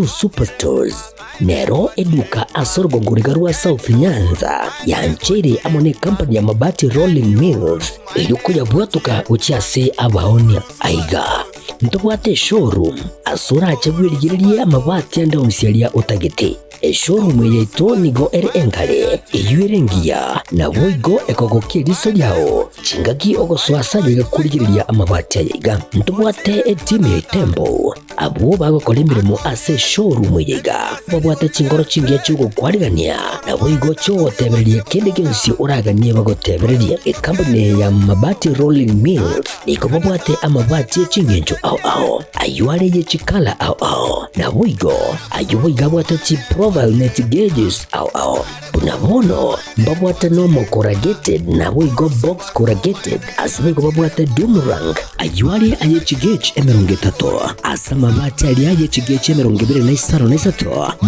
Superstores nero eduka asorgo ngurigarua South Nyanza yanchiri amone company ya mabati Rolling Mills eyuko yabwatuka uchiase abaonia aiga ntobwate showroom asura achagwirigirie amabati anda umsialia utagete showroom yeito nigo ere engale eyuerengia na woigo ekogokie riso yao chingaki ogoswasa yiga kurigiriria amabati yiga ntobwate team ya Tembo abo bagokora imirimo ase showroom yiga babwate chingoro chingiye cyugo kwarigania na woigo cyo tebererie kende gensi uraganie bagotebererie company ya mabati Rolling Mills niko babwate amabati chingenjo ao ayuare ye chikala ao na woigo ayuiga bwate chi profile net gauges ao bunabono babwate normal corrugated na woigo box corrugated asbigo babwate Dumarang ayuare aye chigage emerongetato asama mabati alia aye chigage emerongibire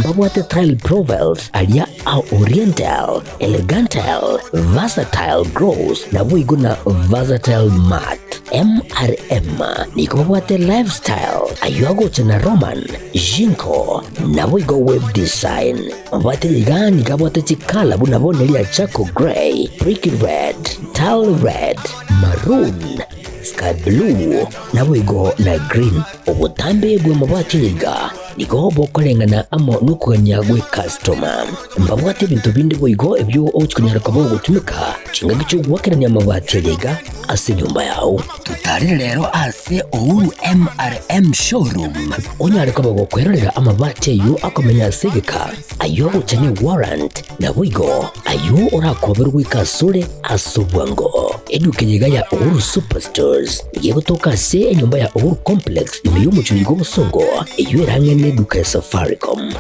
babwate tile profiles alia au oriental elegantal versatile gross na woigo na versatile mat MRM niko babwate lifestyle ayuago chana Roman Jinko na woigo web design babwate yigani kabwate chikala bunabone lia Chaco Grey, Brick Red, Tile Red, Maroon, Sky Blue na woigo na Green obutambe bwe mabwate yiga niko bokolengana amo nukuganya gwe customer mbabwate bintu bindi boigo ebyo ochikunyara kabo gutumika chinga gicho gwakeranya amabati yiga ase nyumba yao tutari rero ase Uhuru MRM showroom onyare kabo gukwerera amabati yo akomenya segeka ayo uchane warrant na boigo ayo urakoberwa ikasure asubwango eduke yiga ya Uhuru Superstores yegotoka se nyumba ya Uhuru Complex imiyo muchuligo busongo iyo erangene duka Safaricom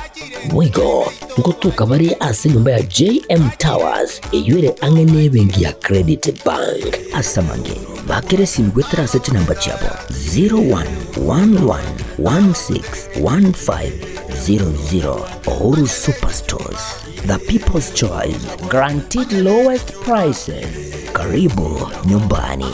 boigo ngotoka bari ase nyumba ya JM Towers iyo angene bengi ya Credit Bank asamange bakere simgwetra sete namba chabo 0111161500 Uhuru Superstores, the people's choice, guaranteed lowest prices. Karibu nyumbani.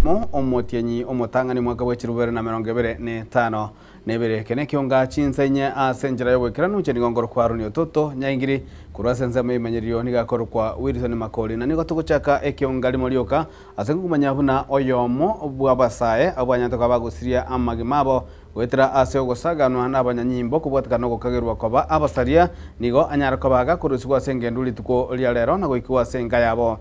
mo omotienyi omotangani mwaka wa 2025 nebere kene kionga chinsenye asenjera yobwekera nuche nigongoro kwa runio toto nyaingiri kurasenza memanyerio nigakoro kwa Wilson Makoli na nigo tuguchaka ekionga limolioka asenkumanya buna oyomo bwabasaye abanyanta kwa bagusiria amagimabo wetera ase ogosaganwa n'abanyanyimbo kubwatikana gokagerwa kwa abasaria nigo anyara kwabaga kurusigwa sengenduli tuko lia lero na goikwa senga yabo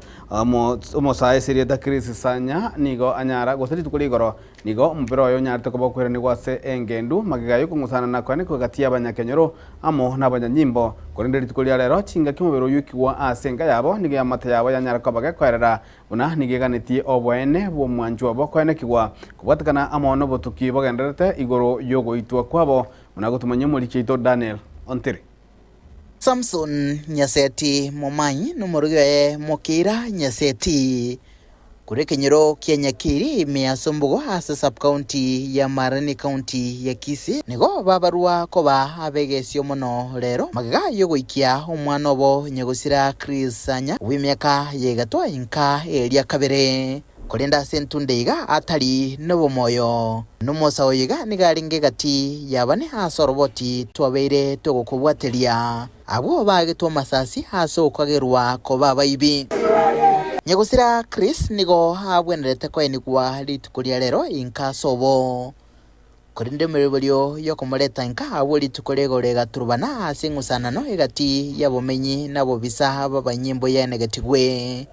omosaye serie da Chris Sanya nigo anyara gosari tuko ligoro nigo mpero yo nyara tuko bokwera nigo ase engendu Embu magigayo kungusana na kwani kugati abanyakenyoro amo n'abanyanyimbo kurinde ritukulia rero chinga kimubero yukiwa asenga yabo nigia mata yabo yanyarako bagakwerera buna nigeganitie obwene bwo mwanju abo kwene kigwa kubwatikana amo no botuki bagenderete igoro yogo itwa kwabo muna gutumanya muri kito Daniel Ontiri. Samson Nyaseti Momanyi n'umurugaye Mukira Nyaseti kure kenyero Nyakiri measombogo hasa sub county ya Marani county ya Kisii nigo babarua koba abegesyo muno rero magaga yogoikia umwana obo Nyagusira Chris Sanya w'imyaka yegatwa inka elia kabere kolenda sentundeiga atari nobo moyo numosa oyiga nigaringe gati yabane hasoroboti twabeire togokubwateria abo bagitwa masasi haso kwagerwa ko babaibi Nyagusira Chris nigo habwenerete kwainigwa ritukuria rero inka sobo kurinde merebelio yokomoleta inka abo ritukurego rega turubana asingusana no egati yabomenyi nabo bisa babanyimbo ya negatigwe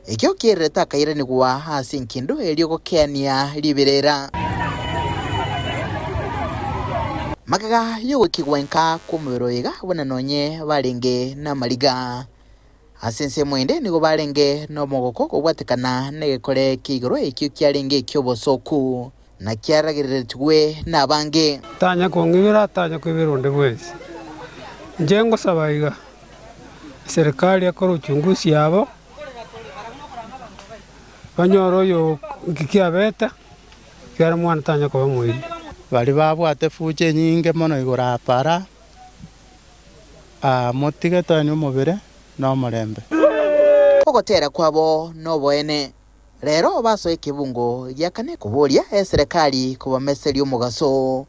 ekyo kireta kaire nigwa hasinkindu elio gokeania liberera magaga yogo kigwenka kumwiroiga bona nonye barenge na mariga asense mwende nigo barenge no mogoko kubwatikana negekore kigoro ekyo kyarenge kyobosoku na kyaragiretwe nabange tanya kongibira tanya kwibironde bwezi njengo sabaiga serikali yakora uchunguzi yabo banyoro yo kikiabeta kyara mwana tanya ko bamwiri bali babwate fuje nyinge mono igora para motigetani umubire no murembe ogotera kwabo no boene rero baso ekibungo yakane kuboria serikali kubameseri umugaso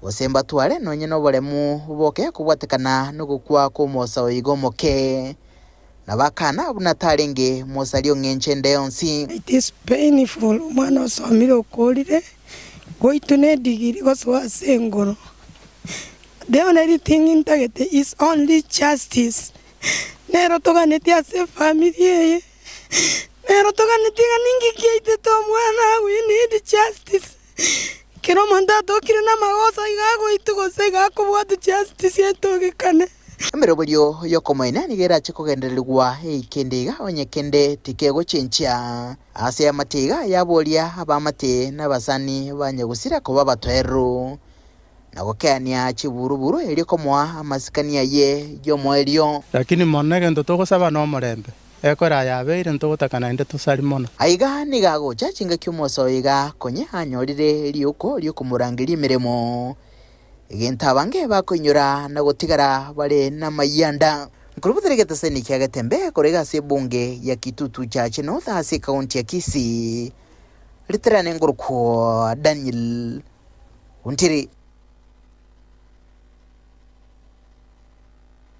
osemba twale nonye no bolemu boke kubwatekana no gukwa ko mosa oyigomoke nabakana bunatarenge mosalio ngenchende yonsi. It is painful mwana osomire okolire goitune digiri goswa sengoro. The only thing in Tagete is only justice. Nero toganeti ase family ye. Nero toganeti ganingi kiite to mwana, we need justice. Kero mandato kire na magosa igago itugose gako bwatu justice yetogekane. Amerobulio yokomoina nigera chikogendererwa ikendega onyekende tikego chencha ase amatiga yabolia abamate n'abasani banyagusira ko babatweru nagokania chiburuburu elikomoa amasikania ye yomoelio lakini monege ntotogosaba no murembe ekora yabeire ntogotakana inde tusari mono aiga nigago chachinga kyomoso iga konye anyorire liuko lyokumurangiri miremo egenta bange bakoinyora na gotigara bare na mayanda kurubuteregeta seni kyagatembe korega se bunge ya Kitutu chache North ase county ya Kisii literane ngurko Daniel Ontiri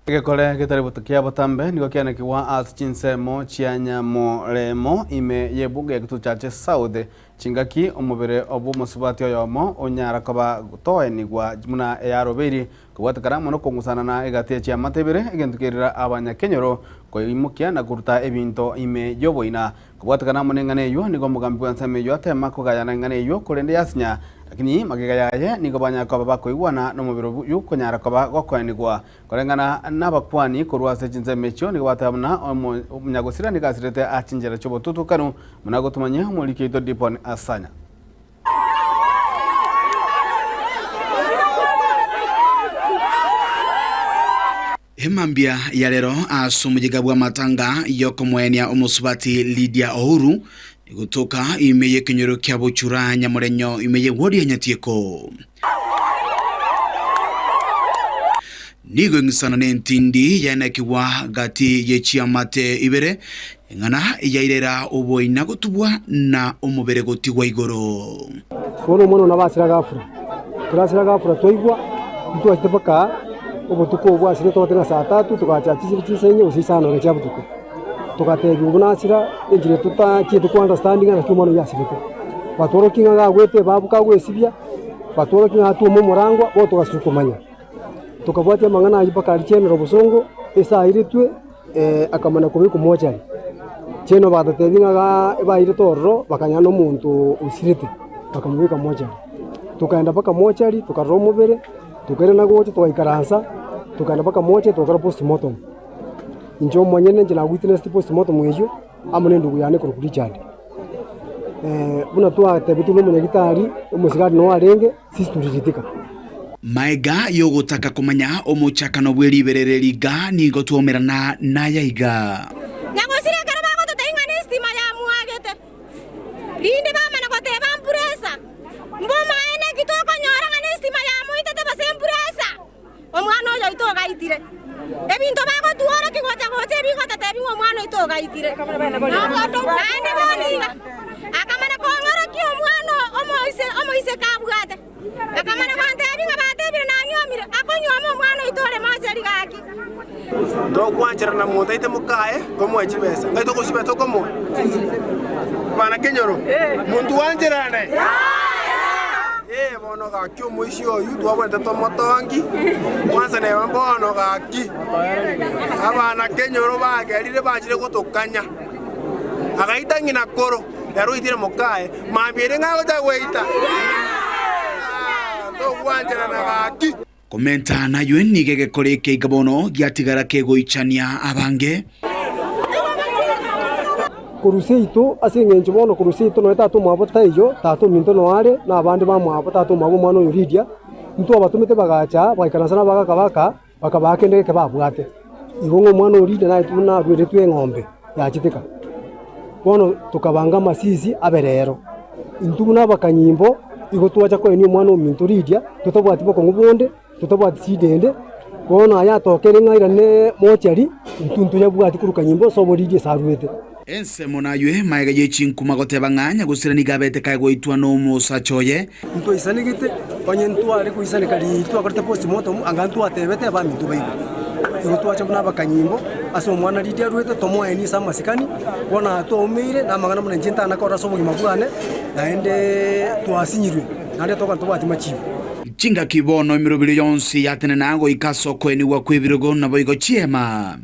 Gekole getari butukia batambe niko kiana kiwa as chinsemo chianya moremo ime yebuge Kitutu chache South chingaki omubere obu musubati oyomo onyara koba toe nigwa muna yaroberi kubwatakara mono kongusana na egate chia matebere egentukirira abanyakenyoro koimukia na kuruta ebinto ime yoboina kubwatakana monengane yo nigo mugambi wansame yo atema kugayana ngane yo kurende yasinya lakini magiga yaye nigo banyakoba bakoigwana no mubiro yuko nyara koba gokwenigwa korengana nabakwani kurwase chinzemecho nigo batamna umunyagusira nigasirete achinjera chobotutu kanu munago tumanya mulike ito dipon asanya Hemambia ya lero asumujiga bwa matanga yoko mwenia umusubati Lydia Ohuru gutoka imeye kinyoro kya bucura nyamurenyo imeye wodi ya nyatieko nigo ngisana n'entindi yanakiwa gati yechiamate ibere ngana yairera ubo inagotubwa na umubere gotigwa igoro fono mono nabasira gafura turasira gafura toigwa mtu atepaka obutuko bwasire totena saa 3 tukachachisi chisenye usisano recha butuko tukatege ubunasira enjire tuta kitu ku understanding na kimono yasirete batoro kinga gagwete babuka gwesibya batoro kinga hatu mu murangwa bo tukasukumanya tukabwatia mangana ayipaka alichene robosongo esa iritwe akamana kubiku moja cheno badatevinga ga baire torro bakanyano muntu usirete bakamubika mochari. Tukaenda paka mochari, tukarora omubere, tukaira na gocha tukaikaransa, tukaenda paka mochari tukara postmortem. Injo mwanyene nje na witness postmortem ejo amune ndugu yane kuri Richard. Buna twatebetu n'umunyagitari umusigari no arenge sisi turijitika. Maiga yogotaka kumanya omuchakano bweriberereri ga nigo tuomerana na yaiga. Nyagosire karaba ko tutainga ne stima ya muagete. Linde ba mana ko te ban puresa. Mboma ene kitoko nyora nga ne stima ya muite te basem puresa. Omwana oyo itoga itire. Ebinto ba ko tuora ki gocha gocha ebingo tete ebingo omwana itoga itire. Nande boninga. Akamana ko ngora ki omwana omoise kabugate. Akamana bante ebingo bate ebire na nyomire. Akonyoma omwana itore maseri gaki. Tokwanjira na muntu aite mukae komo ekibesa ngaito kusibe tokomo bana kenyoro muntu wanjirane bono gaki omuishi oyu twabonete tomotongi kwanza neba mbono gaki abana kenyoro bagerire bachire gutukanya agaita ngina koro yaro itire mukae mambire ngago tagweita tokwanjira na gaki Komenta na yuen nige gekore ke gabono giatigara ke goichania abange. Kuruseito asengenje bono kuruseito no tatu mwabota iyo tatu minto no are na abandi ba mwabota tatu mwabo mwana Lydia ntu abatumite bagacha baikaransa na bagakabaka bakabake ndeke babwate igongo mwana Lydia na ituna rwere twe ngombe yachitika bono tukabanga masisi aberero intu na bakanyimbo igo twacha ko ni mwana minto Lydia tutabwati boko ngubonde tutabwati sidende bono aya tokere ngaira ne mochari ntuntu yabwati kuruka nyimbo sobo Lydia sarwete ense mona yue maiga yechingu magoteba nganya gusira ni gabete kai goitwa no musachoye ntu isanigite onye ntu ari kuisanika litu akorete postmortem angantu atebete ba mintu baigo igo twacha buna bakanyimbo aso mwana Lydia rwete tomoeni samasikani bona tomeire na magana muna njenta nakora sobo gimabwane naende twasinyirwe nande toka tobati machibo chinga kibono imirobiri yonsi yatene nango ikasoko eni wa kwebirogo na boigo chiema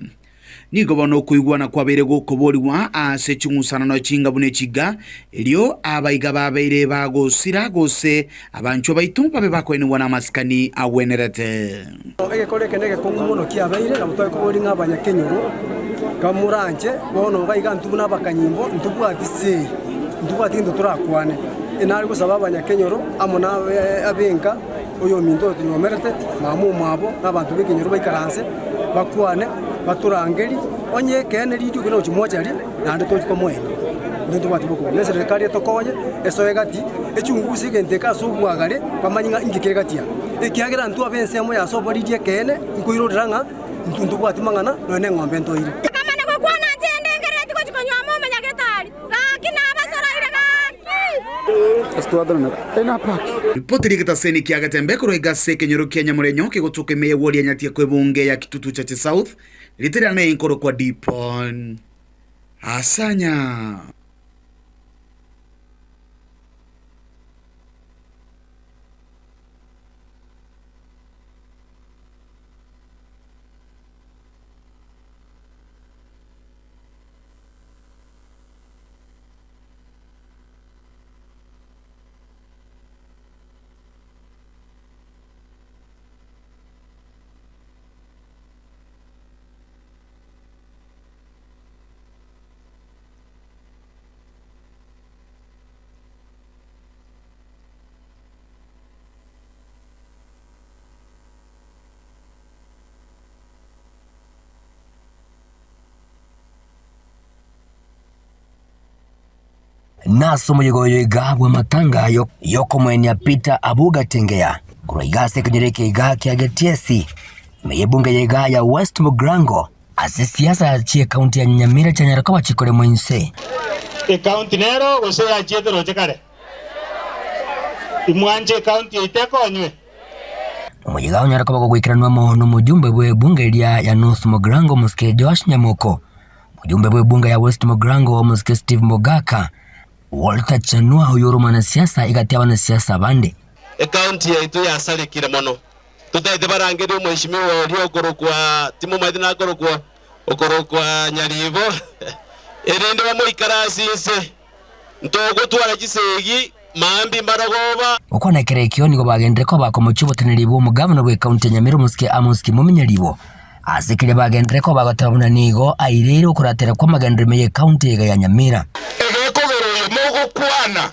nigo bono kuigwana kwa bere gukoboriwa ase chungusana no chinga bune chiga elio abaiga babeire bagosira gose abancho baitu babe bakwene wana maskani awenerete ege kore kenege kongumono kia beire na mutwe kubori ngabanya kenyoro kamuranje bono baiga ntubuna bakanyimbo ntubwatise ntubwati ndo turakwane enari gusaba abanyakenyoro amona abenga oyo mindo tunyomerete mamu mwabo nabantu bekenyoro baikaranse bakwane baturangeri onye kene lidio kino chimochari nande tochiko mwene ndo bati boko ne serikali tokonye eso egati echungusi genteka subwagare bamanyinga ingikegatia ekiagira ntu abensemo ya sobo lidie kene nkuiroranga ntuntu bwati mangana none ngombe ntoire Kamana ko kwana tende ngereti ko chikonyomo manyagetari lakini abasaraire gaki Estuadrona ena pak ripoti rigitaseni kiagatembe kuro igase kenyoro Kenya murenyo kigotuke meye wodi anyatia kwebunge ya Kitutu Chache South litera na inkoro kwa Dipon asanya naso muyigoyo igabwa matanga yoko mwenya Peter Abuga Tengea kurigase kenyereke iga kiagetiesi meyebunga yega ya West Mugrango ase siasa achie kaunti ya Nyamira chanyaraka wachikore mwense kaunti nero gose ya chiete rochekare imwanje kaunti itekonywe muyiga onyaraka bagwikiranwa mono mujumbe bwe bunge ya North Mugrango muske Josh Nyamoko mujumbe bwe bunge ya West Mugrango muske Steve Mogaka Walter Chanua huyuru mwanasiasa igatia wanasiasa bande kaunti yetu yasalikire mono tutaite barangeri umweshimiwa oli okorokwa timu maithina okorokwa Nyaribo erinde bamuikarasi nse ntogotwara kisegi maambi maragoba ukona kerekio nigo bagendere ko bakomuchubotaniri bo mugavana we county Nyamira Musike Amos Kimumenyaribo asikire bagendere ko bagatabuna nigo airero kuratera kwa magendere meye county ya Nyamira egekogero yomogo kwana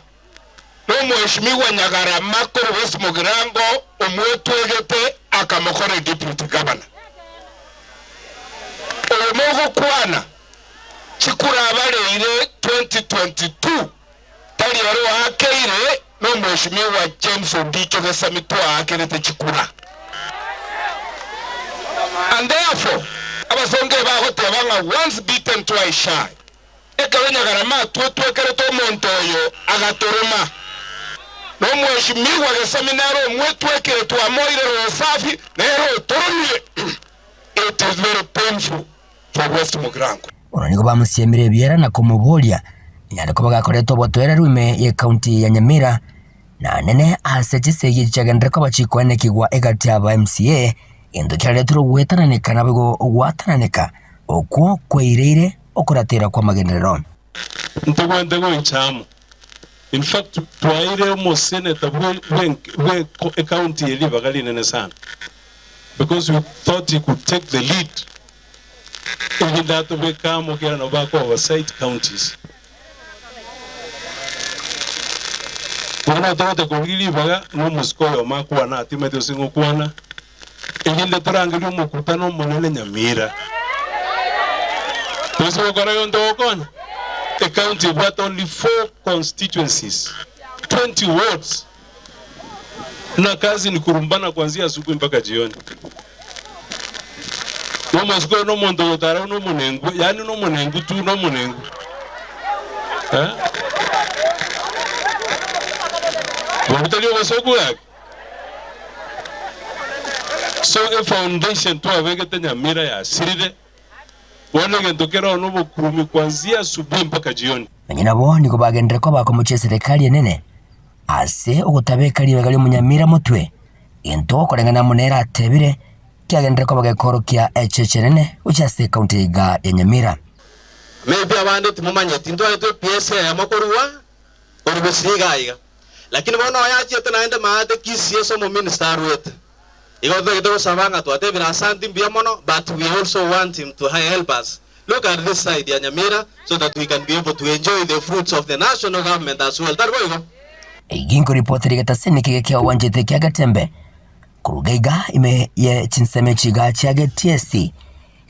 no mheshimiwa Nyagarama ko West Mugirango omwetwegete akamokore deputy governor oyomogo kwana chikura abareire 2022 tali yaro akeire no mheshimiwa James Obicho gesamitwa akerete chikura. And therefore abasonge bahote banga once beaten twice shy. Ekabenya garama twekere to montoyo agatoroma. No mheshimiwa gesaminaro mwetwekere to amoire safi nero toromie. It is very painful for West Mugirango. Onanigo bamusiemire biera na kumubolia nyandiko bagakoretwo botwera rume ye county ya Nyamira na nene asejise yichagendere ko bachikwane kigwa egati aba MCA indukira turo gwetananika nabego gwatananeka okwo kweirire okuratira kwa magenderero ntugwendego inchamu. In fact twaire mo senator we county eli bagali nene sana because we thought he could take the lead even that we come here no back oversight counties. Wana tote kongili baga no muskoyo makuana atimeto singo kuana eginde torangiro mukutano monene Nyamira toso korayo ndokon. The county got only 4 constituencies 20 wards na kazi ni kurumbana kuanzia asubuhi mpaka jioni. No muskoyo no mondo tara no munengu yani no munengu tu no munengu so a foundation to avegete Nyamira ya siride wone gendokera no bukurumi kuanzia asubuhi mpaka jioni. Nyina bo niko bagendere ko bakomuche serikali nene ase ogutabekari bagali mu Nyamira mutwe into korengana munera atebire kyagendere ko bagekoro kya nene uchase county ga ya Nyamira. Maybe abande timumanye tindo eto PSA ya makorwa orubesiga iga lakini bona yachi tunaenda maate kisi so mo minister wet igo do sabanga to ate bina santi mbia mono but we also want him to help us look at this side ya Nyamira so that we can be able to enjoy the fruits of the national government as well. That way go Ginko reporteri gataseni kigekya wanjete kya gatembe kurugaiga ime ye chinseme chiga chage TSC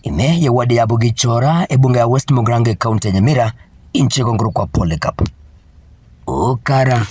ime ye wadi ya Bugichora ebunga ya West Mugirango county ya Nyamira inche konguru kwa Polycarp Okara.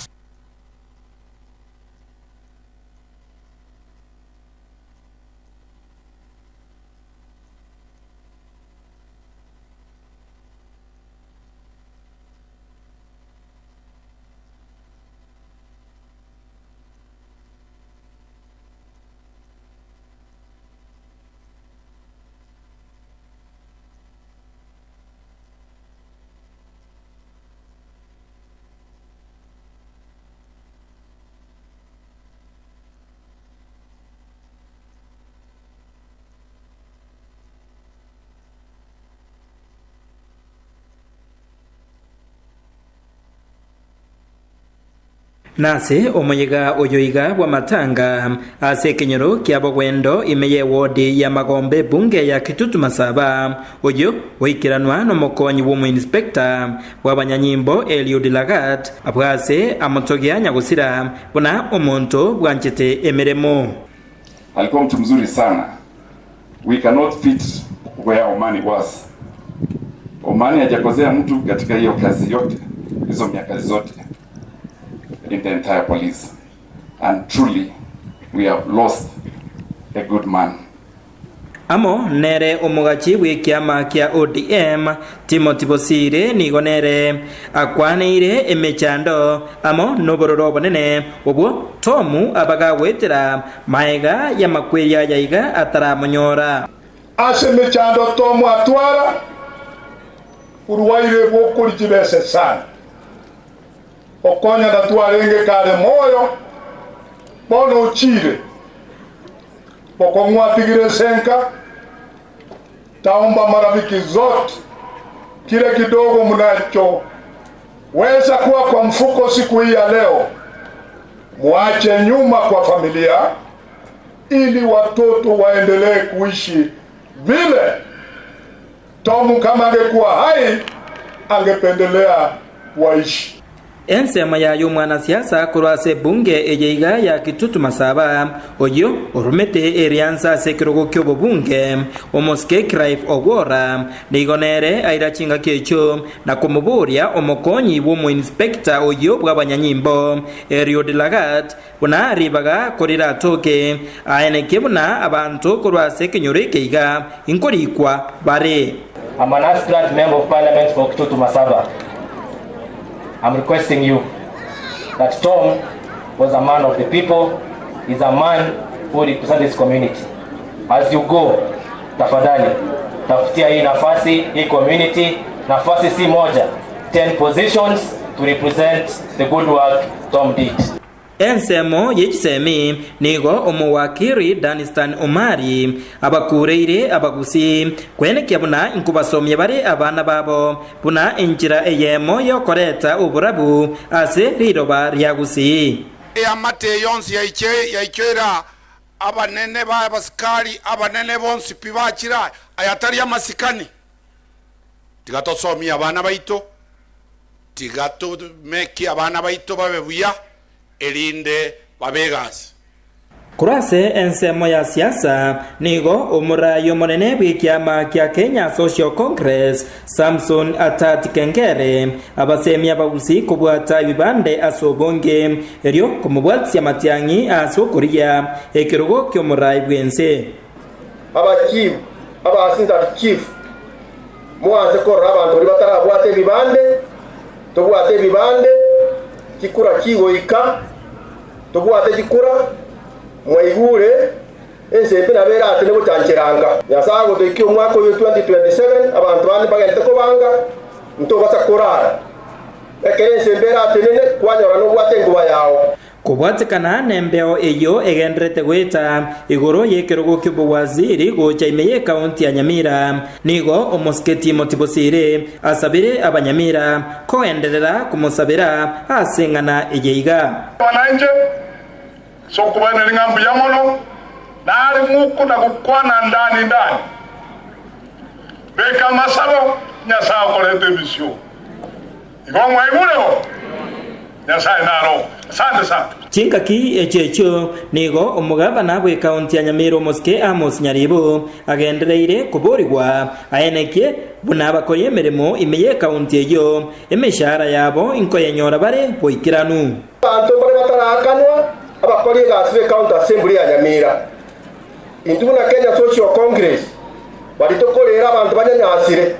Nase omoyiga oyoiga wa matanga ase kenyoro kya bogwendo imeye wodi ya Magombe bunge ya Kitutu Masaba oyo oikiranwa no mokonyi wo inspector wa banyanyimbo Eliud Lagat abwase amotogia nyagusira bona omonto bwanchete emeremo. Alikuwa mtu mzuri sana. We cannot fit where Omani was. Omani hajakosea mtu katika hiyo kazi yote, hizo miaka zote in the entire police, and truly we have lost a good man. Amo nere omugachi w'ikiama kya ODM Timothy Bosire nigonere akwaneire emechando amo nobororo bonene obwo tomu abagawetera maega ya makweya yaiga ataramunyora ase mechando tomu atwara urwaire bwo kibese sana okonya datwarenge kare moyo bono uchire pokongwa tigire senka taomba marafiki zote kile kidogo mnacho weza kuwa kwa mfuko siku hii ya leo, muache nyuma kwa familia ili watoto waendelee kuishi vile Tom kama angekuwa hai angependelea waishi. Ensema yayo mwanasiasa kurwase bunge ejeiga ya Kitutu Masaba oyo urumete eriansa sekirogo kyobo bunge omoske Clive Ogwora nigonere airachinga kecho na kumuburia omokonyi womo inspector oyo bw'abanyanyimbo Erio de Lagat buna aribaga korira toke aeneke buna abantu kurwase kinyorekeiga inkorikwa bare. I'm an aspirant member of parliament for Kitutu Masaba. I'm requesting you that Tom was a man of the people, is a man who represents this community. As you go, tafadhali, tafutia hii nafasi, hii community, nafasi si moja, 10 positions to represent the good work Tom did. Ensemo yechisemi nigo omuwakiri Danistan Omari abakureire abagusi kwenekia buna inkubasomye bari abana babo buna injira eyemo yokoreta uburabu ase riroba ryagusi amate yonsi yaikera abanene ba basikari abanene bonsi pibakira ayatari amasikani tigatosomya abana baito tigato meki abana baito babebuya elinde babegas. Kurase ensemo ya siasa nigo omurayo monene bw'ikiama kya Kenya Social Congress Samson Atati Kengere abasemi abagusi kubwata ibibande asobonge eryo kumubwatsi amatiangi asokoria ekirogo ky'omurayi bwense abachief abasinda chief mwaze korra abantu bali batarabwate ibibande tobwate ibibande kikura kigoika tobwate kikura mwaigure ensembe nabera ati nebo chancheranga yasago tekyo mwako yo 2027 abantu bane bagende ko banga nto basakorara ekere ensembe ati nene kwanyora no bwate nguba yawo kubwatikana nembeo eyo egendrete gweta igoro yekirogo ky'ubu waziri gocha imeye kaunti ya Nyamira nigo omosketi motibosire asabire abanyamira koenderera kumusabira asengana ejeiga wananje so kubana lingambu ya mono na ali muku na kukwana ndani beka masabo nyasa kolete bisyo igomwa ibuleo nyasa naro sante sante Chinkaki echecho nigo omugabana bwe kaunti ya Nyamira Moske Amos Nyaribo agendereire kuborigwa ayeneke buna bakoye emirimo imeye kaunti eyo emishara yabo inkoyenyora bare boikiranu abantu bari batarakanwa abakori gaswe county assembly ya Nyamira intuna Kenya Social Congress bari tokolera abantu banyanyasire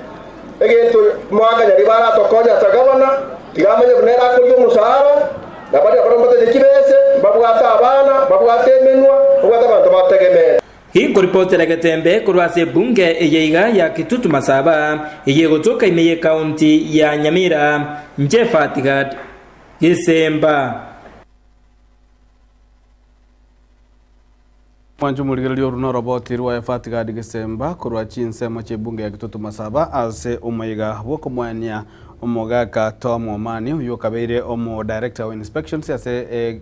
egento mwaka nyari bara tokonya sagabana tigamanye bunera ko yo musara nabari abarombate dikibese babwata abana babwate menwa babwata abantu bategemera hii kuripoti regetembe kurwase bunge eyeiga ya Kitutu Masaba eyegotoka imeye kaunti ya Nyamira Njefatigat Gisemba Mwanju muligererio runo roboti rwa Fatigat Gisemba kurwa chinsemo chebunge ya Kitutu Masaba ase umaiga bwoko mwanya omogaka Tom Omani uyo kabeire omo director of inspections ase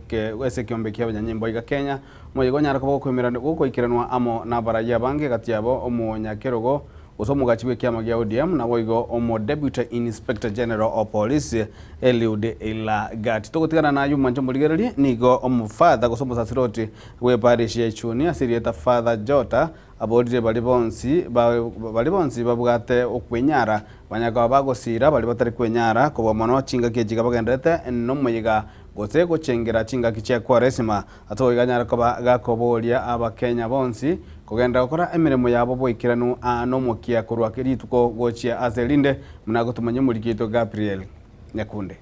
kiombe kia abanyanyimbo iga Kenya moyigo nyara ko kwemerana guko ikiranwa amo nabaraja bange gatiabo omo nyakerogo usomo gachiwe kia magia ODM na woigo omo deputy inspector general of police Eliud Elagat togotigana na yuma njomuligereri nigo omo father gosomo sasiroti we parish ya Ichuni asirieta father Jota abodire balibonsi babugate okwenyara banyaga bagosira bali batari kwenyara ko bomono chinga kejiga bagendete no muyiga gose gochengera chinga kiche kwa resima ato iganyara ko gakoboria abakenya bonsi kugenda gukora emirimo yabo boikiranu no mukia kurwa kirituko gochia azelinde munagotumanye mulikito Gabriel Nyakunde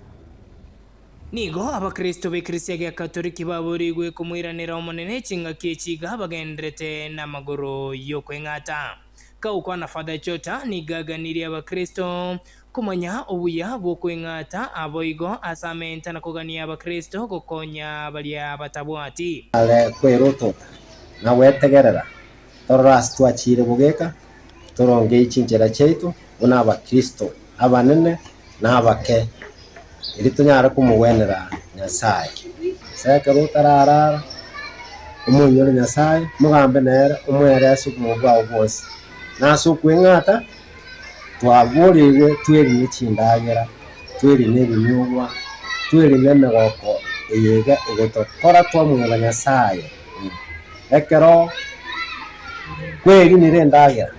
nigo abakristo b'Eklezia ya Katoliki baburigwe kumwiranira omunene chinga kechiga bagendrete n'amagoro yo kwengata kauko na Father Jota nigaganiri abakristo kumanya obuya bwo kwengata aboigo asamenta na kugania abakristo gukonya bali abatabwati ale kweroto na wetegerera toras twachire bugeka toronge ichinjera chetu una abakristo abanene na abake iri tunyara kumugwenera Nyasaye sekero tarara umunyoro Nyasaye mugambe nera umwere asukumuga bose nasukwingata twaburiwe tweri n'ikindagera tweri n'ebinyugwa tweri n'emegoko eyega egotokora twamweba Nyasaye ekero kweri nirendagera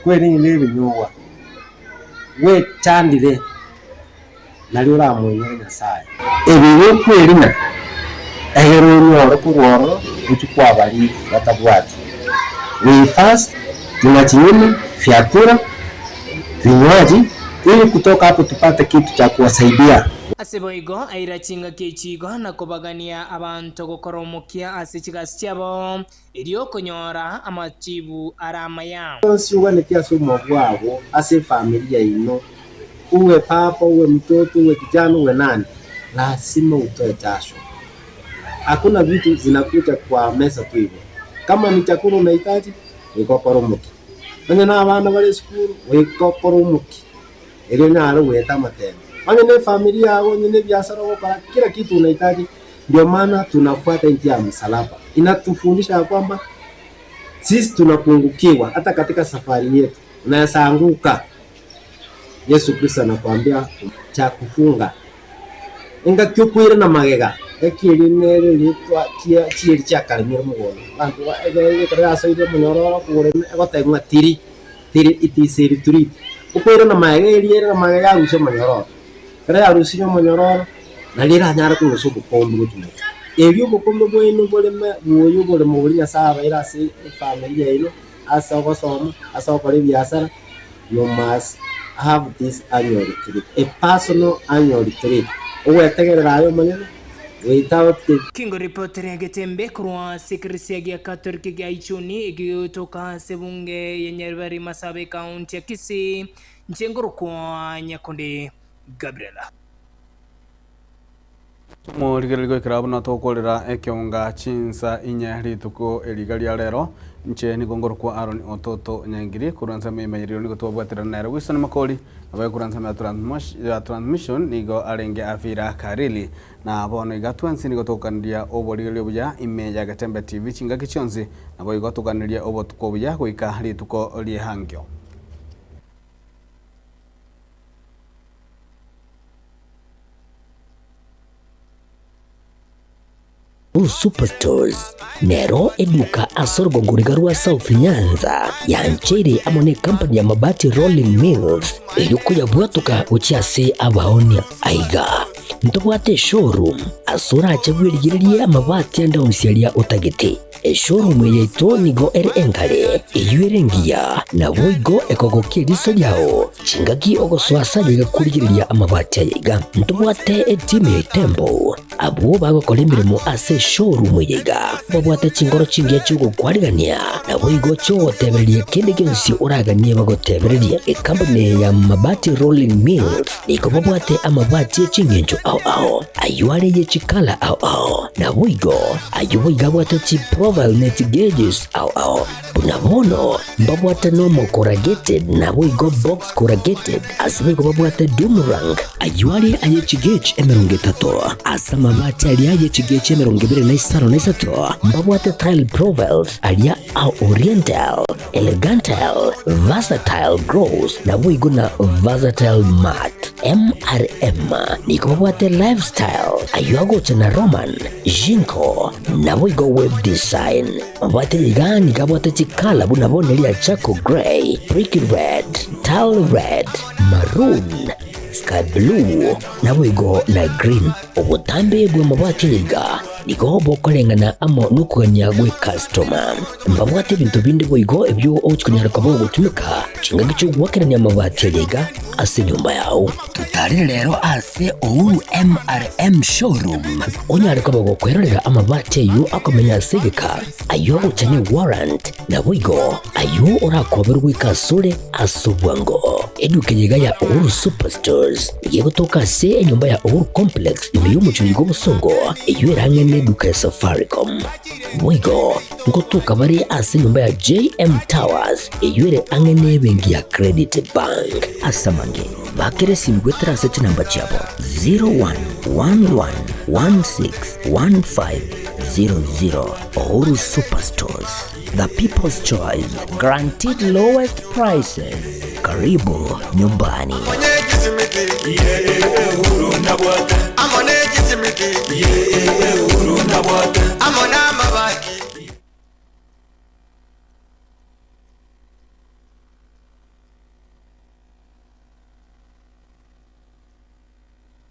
kweri n'ebinyugwa we chandire nali uramwenyere Nyasaye ebiwe kweri na ehero nyoro kuroro uchukua bali batabwati we fast tunachinyini fiakura vinywaji ili kutoka hapo tupate kitu cha kuwasaidia. Aseboigo aira chinga kechigo na kubagania abantu gukoromokia asichigasi cyabo iriyo konyora amachibu aramaya. Si uwe kiasi mwabo ase familia ino uwe papa uwe mtoto uwe kijana uwe nani lazima utoe jasho. Hakuna vitu zinakuja kwa mesa tu hivyo. Kama ni chakula unahitaji iko koromoki. Banya na abana bali skuru wiko koromoki. Ile nalo weta matendo. Banya na familia yao nyine biashara wako kila kitu unahitaji. Ndio maana tunafuata njia ya msalaba. Inatufundisha kwamba sisi tunapungukiwa hata katika safari yetu. Unaweza anguka. Yesu Kristo anakuambia cha kufunga. Inga kyukwira na magega. Ekiri nere litwa chiri chakalimira mugono. Bantu ege kraso ile munoro kure egotengwa tiri itisiri turi. Ukwira na magega iriera na magega rusho munoro. Kra rusho munoro nalira nyara ku rusho bukombe gutume. Ebyo bukombe bwenu bolema buyo bole muri Nyasaye irasi familia ino asa gosoma asa kore biasara. You must have this annual retreat, a personal annual retreat. Uwetegerera ayo manyana without the Kingo reporter getembe kwa sekretaria ya Katoliki ya Ichuni igitoka sebunge ya Nyaribari Masabe County ya Kisii Njengoro kwa Nyakonde Gabriela. Murigererwa ikirabu na tokorera ekionga chinsa inya rituko eligalia rero nche ni gongoro kwa Aaron Ototo Nyangiri kuranza memayiro niko tubwatira naira Wilson Makoli abaye kuranza transmission nigo arenge afira Karili na abono igatwansi niko tokandia oborigelio buya imeja gatembe TV chinga kichonzi nabo igotokandia obotuko buya kuika rituko liehangyo. Superstores nero eduka asorgo ngurigarua South Nyanza yanchere amone company ya mabati Rolling Mills ilikuya bwatuka uchiase abaonia aiga ntobwate showroom asura achabwirigirie amabati anda usialia utagete showroom yeito nigo enkale iyuerengia na boigo ekogokiriso yao chingaki ogoswasa yiga kurigiriria amabati yiga ntobwate team tembo abo bagokora imirimo ase showroom yiga babwate chingoro chingia chugo kwarigania na boigo cyo tebererie kende gensi uraganie bagotebererie company ya mabati Rolling Mills niko babwate amabati chingenjo ao ayuare ye chikala ao na boigo ayuiga bwate chi profile net gauges ao unabono babwate normal corrugated na boigo box corrugated asibe babwate Dumarang ayuare aye chigage emeronge tato asama mabati ali aye chigage emeronge bere na isaro na isato babwate tile profiles alia au oriental elegantal versatile gross na boigo na versatile mat MRM niko babwate lifestyle ayuago chana Roman Jinko na boigo web design babwate ligani kabwate chikala bunabone lia Chaco Grey Brick Red Tile Red Maroon Sky Blue na boigo na green obutambe bwe mabwate liga niko bokolengana amo nukugania gwe customer mbabwate bintu bindi boigo ebyo ochikunyara kwabo gutumika chinga gicho gwakerania mabati liga ase nyumba yao tutari rero ase Ouru MRM showroom onyare kwabo gukwerera amabati yu akomenya sigika ayo uchane warrant na boigo ayo urakoberwa ikasure asubwango eduke yiga ya Ouru Superstores yegotoka se nyumba ya Ouru Complex imeyumucho yigo busongo iyo irangene duka ya Safaricom boigo ngotoka bari ase nyumba ya JM Towers iyo ire angene bengi ya Credit Bank asamange bakere simgwetera search number chabo 0111161500. Uhuru Superstores, the people's choice, guaranteed lowest prices. Karibu nyumbani.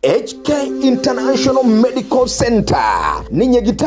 HK International Medical Center ni nyegitali